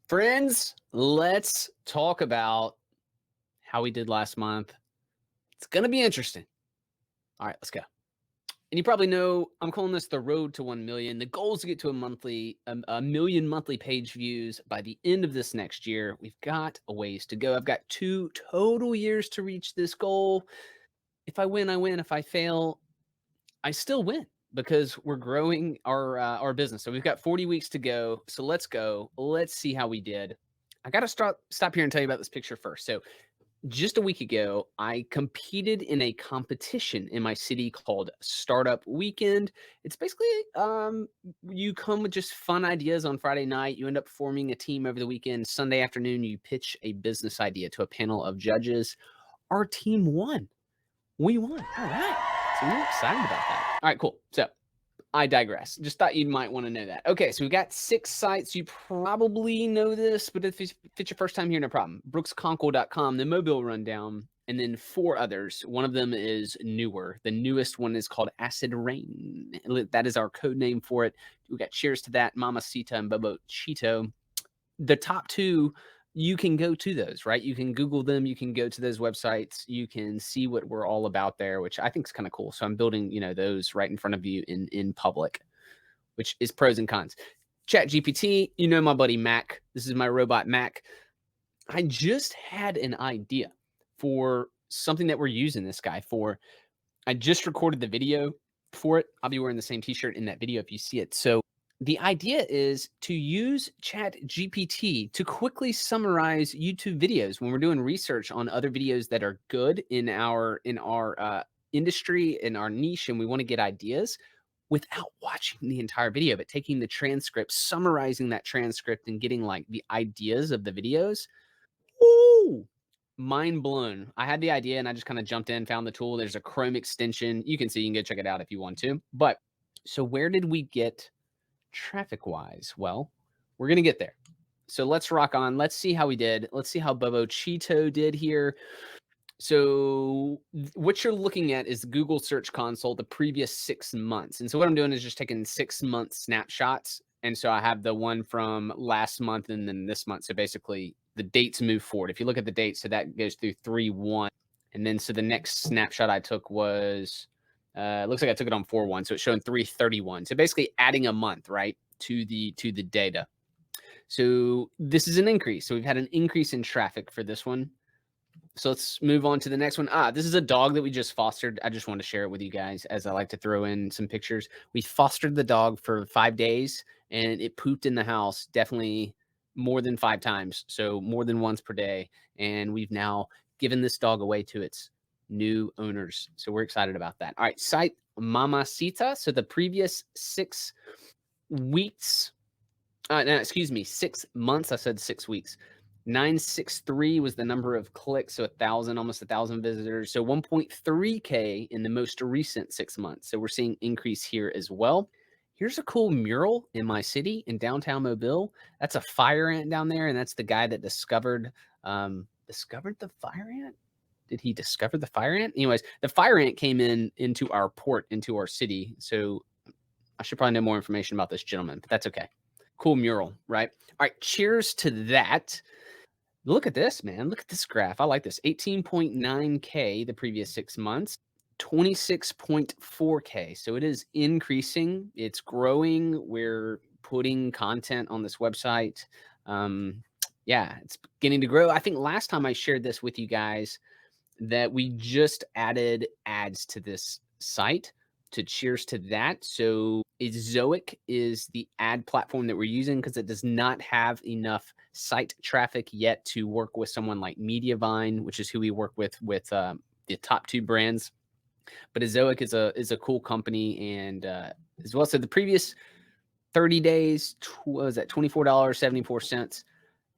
Friends, let's talk about how we did last month. It's going to be interesting. All right, let's go. And you probably know I'm calling this the road to 1 million. The goal is to get to a million monthly page views by the end of this next year. We've got a ways to go. I've got 2 total years to reach this goal. If I win, I win. If I fail, I still win because we're growing our business. So we've got 40 weeks to go. So let's go. Let's see how we did. I got to stop here and tell you about this picture first. So just a week ago, I competed in a competition in my city called Startup Weekend. It's basically you come with just fun ideas on Friday night. You end up forming a team over the weekend. Sunday afternoon, you pitch a business idea to a panel of judges. Our team won. We won. All right. So we were excited about that. All right, cool. So I digress. Just thought you might want to know that. Okay, so we've got 6 sites. You probably know this, but if it's your first time here, no problem. BrooksConkle.com, the mobile rundown, and then 4 others. One of them is newer. The newest one is called Acid Rain. That is our code name for it. We got Cheers to That, Mamacita, and Bobo Cheeto. The top 2, you can go to those, right? You can Google them. You can go to those websites. You can see what we're all about there, which I think is kind of cool. So I'm building, those right in front of you in public, which is pros and cons. Chat GPT, my buddy Mac. This is my robot Mac. I just had an idea for something that we're using this guy for. I just recorded the video for it. I'll be wearing the same t-shirt in that video if you see it. So the idea is to use Chat GPT to quickly summarize YouTube videos when we're doing research on other videos that are good in our industry, in our niche, and we want to get ideas without watching the entire video, but taking the transcript, summarizing that transcript, and getting like the ideas of the videos. Ooh, mind blown. I had the idea and I just kind of jumped in, found the tool. There's a Chrome extension. You can see, you can go check it out if you want to. But so where did we get traffic wise? Well, we're going to get there. So let's rock on. Let's see how we did. Let's see how Bobo Cheeto did here. So what you're looking at is Google Search Console, the previous 6 months. And so what I'm doing is just taking 6-month snapshots. And so I have the one from last month and then this month. So basically the dates move forward. If you look at the dates, so that goes through 3/1. And then so the next snapshot I took was, it looks like I took it on 4/1. So it's showing 3/31. So basically adding a month, right, to the data. So this is an increase. So we've had an increase in traffic for this one. So let's move on to the next one. This is a dog that we just fostered. I just want to share it with you guys as I like to throw in some pictures. We fostered the dog for 5 days and it pooped in the house definitely more than 5 times. So more than once per day. And we've now given this dog away to its new owners. So we're excited about that. All right, site Mamacita. So the previous 6 weeks, no, excuse me, 6 months. I said 6 weeks. 963 was the number of clicks, so 1,000, almost 1,000 visitors. So 1.3K in the most recent 6 months. So we're seeing increase here as well. Here's a cool mural in my city in downtown Mobile. That's a fire ant down there, and that's the guy that discovered the fire ant. Did he discover the fire ant? Anyways, the fire ant came into our port, into our city. So I should probably know more information about this gentleman, but that's okay. Cool mural, right? All right, cheers to that. Look at this, man. Look at this graph. I like this. 18.9K the previous 6 months, 26.4K. So it is increasing. It's growing. We're putting content on this website. Yeah, it's beginning to grow. I think last time I shared this with you guys that we just added ads to this site. To cheers to that. So Ezoic is the ad platform that we're using because it does not have enough site traffic yet to work with someone like Mediavine, which is who we work with the top 2 brands. But Ezoic is a cool company, and as well. So the previous 30 days, what was that? $24.74,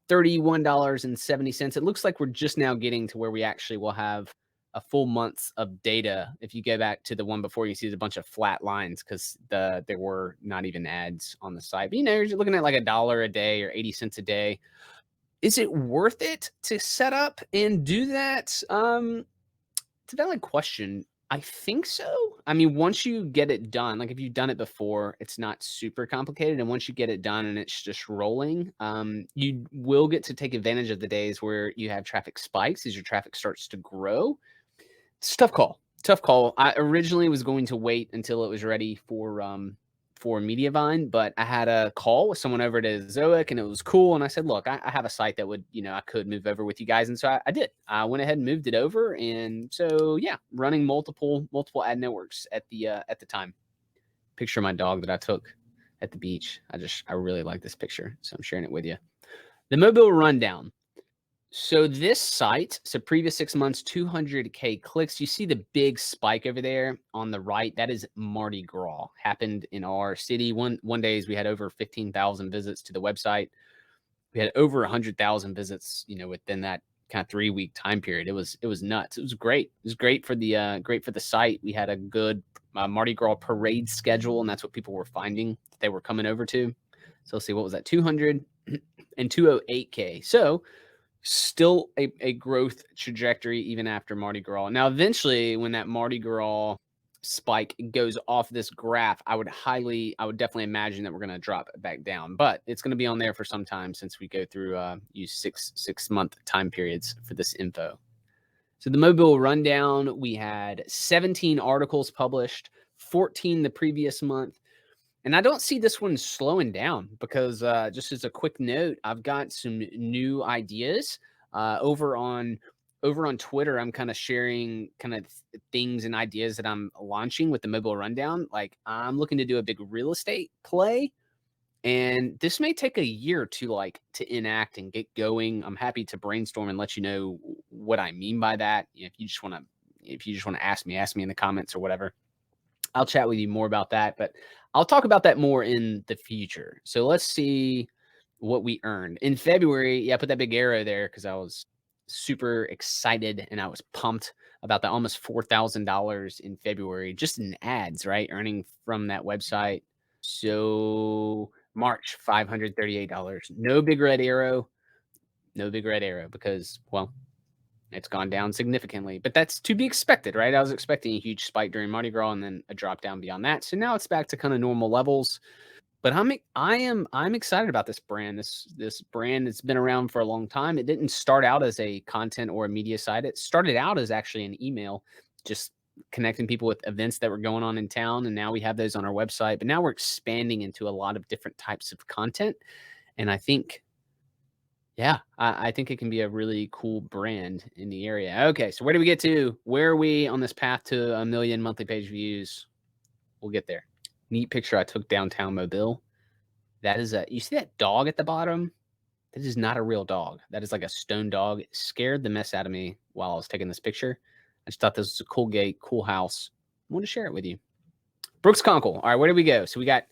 $31.70. It looks like we're just now getting to where we actually will have a full month of data. If you go back to the one before, you see there's a bunch of flat lines because there were not even ads on the site. But, you're looking at like $1 a day or 80 cents a day. Is it worth it to set up and do that? It's a valid question. I think so. I mean, once you get it done, like if you've done it before, it's not super complicated. And once you get it done and it's just rolling, you will get to take advantage of the days where you have traffic spikes as your traffic starts to grow. It's a tough call. Tough call. I originally was going to wait until it was ready for Mediavine, but I had a call with someone over at Zoic and it was cool. And I said, look, I have a site that would, I could move over with you guys. And so I did. I went ahead and moved it over. And so yeah, running multiple ad networks at the time. Picture of my dog that I took at the beach. I really like this picture. So I'm sharing it with you. The Mobile Rundown. So this site, so previous 6 months, 200K clicks. You see the big spike over there on the right. That is Mardi Gras. Happened in our city. One days we had over 15,000 visits to the website. We had over 100,000 visits, within that kind of 3-week time period. It was nuts. It was great. It was great for the site. We had a good Mardi Gras parade schedule, and that's what people were finding that they were coming over to. So let's see, what was that? 200 and 208K. So still a growth trajectory even after Mardi Gras. Now, eventually, when that Mardi Gras spike goes off this graph, I would definitely imagine that we're going to drop it back down, but it's going to be on there for some time since we go through use 6-month time periods for this info. So the Mobile Rundown, we had 17 articles published, 14 the previous month. And I don't see this one slowing down because just as a quick note, I've got some new ideas over on Twitter. I'm kind of sharing kind of things and ideas that I'm launching with the Mobile Rundown. Like I'm looking to do a big real estate play, and this may take a year to enact and get going. I'm happy to brainstorm and let you know what I mean by that. If you just want to ask me in the comments or whatever. I'll chat with you more about that, but I'll talk about that more in the future. So let's see what we earned in February. Yeah, I put that big arrow there because I was super excited and I was pumped about that almost $4,000 in February, just in ads, right? Earning from that website. So March, $538. No big red arrow. No big red arrow because, well, it's gone down significantly, but that's to be expected, right? I was expecting a huge spike during Mardi Gras and then a drop down beyond that. So now it's back to kind of normal levels. But I'm excited about this brand. This brand that's been around for a long time. It didn't start out as a content or a media site. It started out as actually an email, just connecting people with events that were going on in town. And now we have those on our website. But now we're expanding into a lot of different types of content. And I think yeah, I think it can be a really cool brand in the area. Okay, so where do we get to? Where are we on this path to 1 million monthly page views? We'll get there. Neat picture I took downtown Mobile. That is you see that dog at the bottom? That is not a real dog. That is like a stone dog. It scared the mess out of me while I was taking this picture. I just thought this was a cool gate, cool house. I want to share it with you. Brooks Conkle. All right, where do we go? So we got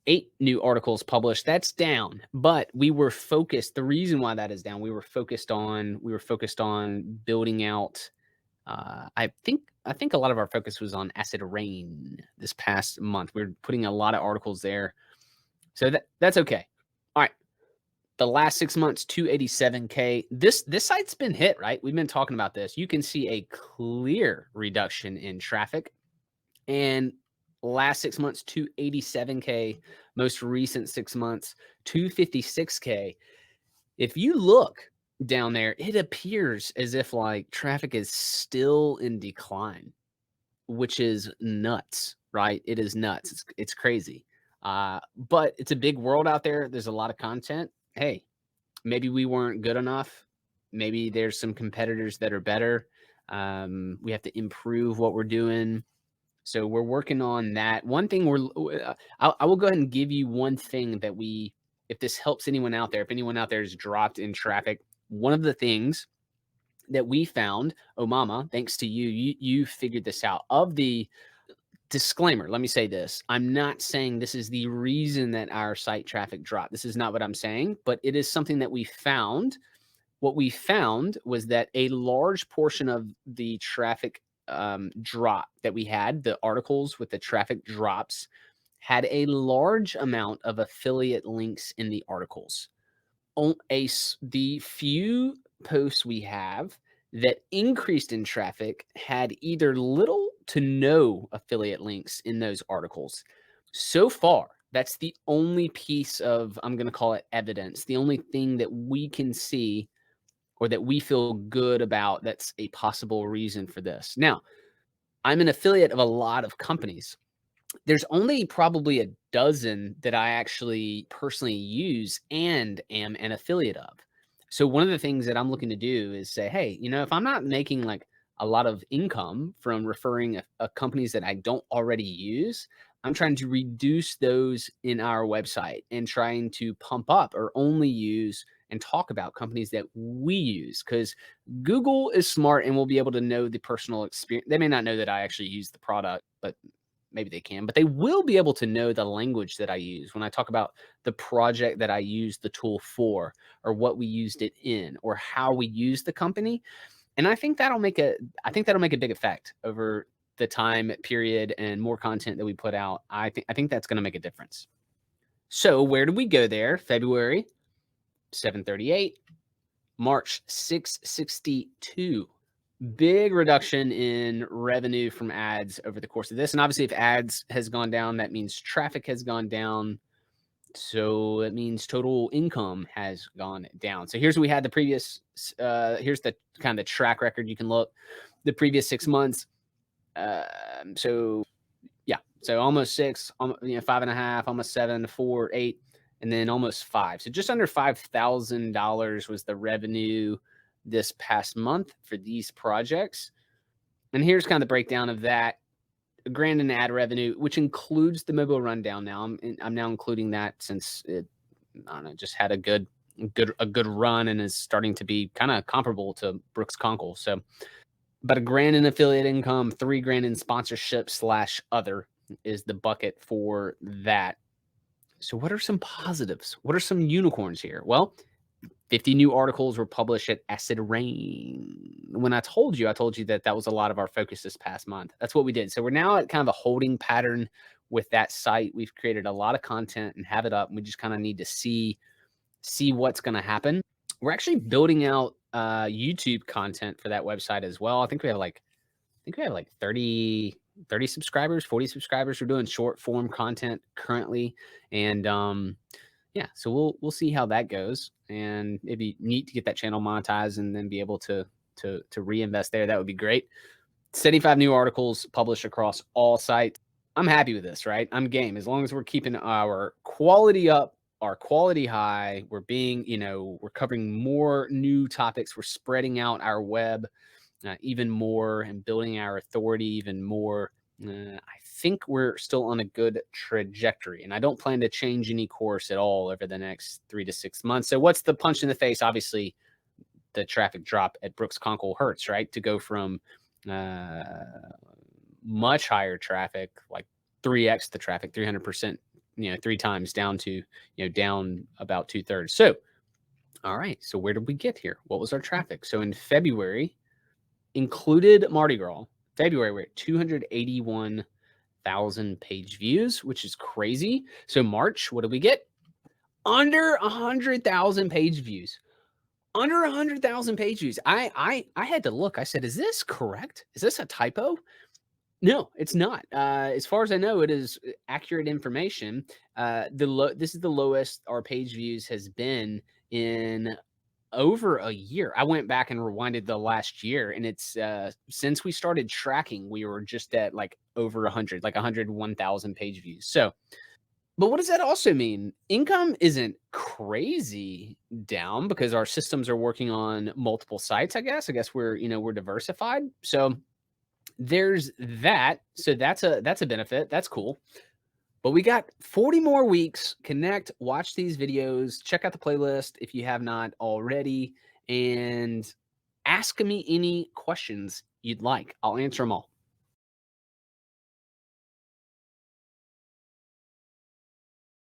8 new articles published. That's down, but we were focused. The reason why that is down, we were focused on building out. I think a lot of our focus was on Acid Rain this past month. We're putting a lot of articles there, so that's okay. All right, the last 6 months, 287K. This site's been hit, right? We've been talking about this. You can see a clear reduction in traffic, and last 6 months, 287K. Most recent 6 months, 256K. If you look down there, it appears as if like traffic is still in decline, which is nuts, right? It is nuts. It's crazy. But it's a big world out there. There's a lot of content. Hey, maybe we weren't good enough. Maybe there's some competitors that are better. We have to improve what we're doing. So we're working on that. One thing I will go ahead and give you one thing that if this helps anyone out there, if anyone out there is dropped in traffic, one of the things that we found, oh mama, thanks to you figured this out. Of the disclaimer, let me say this. I'm not saying this is the reason that our site traffic dropped. This is not what I'm saying, but it is something that we found. What we found was that a large portion of the traffic drop that we had, the articles with the traffic drops, had a large amount of affiliate links in the articles. The few posts we have that increased in traffic had either little to know affiliate links in those articles. So far, that's the only piece of, I'm going to call it evidence, the only thing that we can see or that we feel good about that's a possible reason for this. Now, I'm an affiliate of a lot of companies. There's only probably a dozen that I actually personally use and am an affiliate of. So one of the things that I'm looking to do is say, hey, if I'm not making like a lot of income from referring companies that I don't already use, I'm trying to reduce those in our website and trying to pump up or only use and talk about companies that we use, because Google is smart and will be able to know the personal experience. They may not know that I actually use the product, but maybe they can, but they will be able to know the language that I use when I talk about the project that I use the tool for, or what we used it in, or how we use the company. And I think that'll make a big effect over the time period and more content that we put out. I think that's going to make a difference. So where did we go there? February 738, March 662. Big reduction in revenue from ads over the course of this. And obviously, if ads has gone down, that means traffic has gone down. So it means total income has gone down. So here's what we had the previous, here's the kind of the track record you can look. The previous 6 months. So yeah, so almost 6, 5.5, almost 7, 4, 8, and then almost 5. So just under $5,000 was the revenue this past month for these projects. And here's kind of the breakdown of that. $1,000 in ad revenue, which includes the mobile rundown. Now I'm now including that since it, I don't know, just had a good run and is starting to be kind of comparable to Brooks Conkle. So, but $1,000 in affiliate income, $3,000 in sponsorship / other is the bucket for that. So what are some positives? What are some unicorns here? Well, 50 new articles were published at Acid Rain. When I told you that was a lot of our focus this past month. That's what we did. So we're now at kind of a holding pattern with that site. We've created a lot of content and have it up. And we just kind of need to see what's going to happen. We're actually building out YouTube content for that website as well. I think we have like 30 subscribers, 40 subscribers. We're doing short form content currently. And yeah, so we'll see how that goes, and it'd be neat to get that channel monetized and then be able to reinvest there. That would be great. 75 new articles published across all sites. I'm happy with this, right? I'm game. As long as we're keeping our quality up, our quality high, we're being, we're covering more new topics. We're spreading out our web even more and building our authority even more. I think we're still on a good trajectory, and I don't plan to change any course at all over the next 3 to 6 months. So what's the punch in the face? Obviously, the traffic drop at Brooks Conkle hurts, right? To go from much higher traffic, like 3x the traffic, 300%, 3 times down to, down about 2/3. So, all right. So where did we get here? What was our traffic? So in February, included Mardi Gras, February, we're at 281,000 page views, which is crazy. So March, what did we get? Under 100,000 page views. Under 100,000 page views. I had to look. I said, is this correct? Is this a typo? No, it's not. As far as I know, it is accurate information. This is the lowest our page views has been in over a year. I went back and rewinded the last year, and it's since we started tracking, we were just at like over 100, like 101,000 page views. So, but what does that also mean? Income isn't crazy down because our systems are working on multiple sites. I guess we're diversified. So there's that. So that's a benefit. That's cool. But we got 40 more weeks. Connect, watch these videos, check out the playlist if you have not already, and ask me any questions you'd like. I'll answer them all.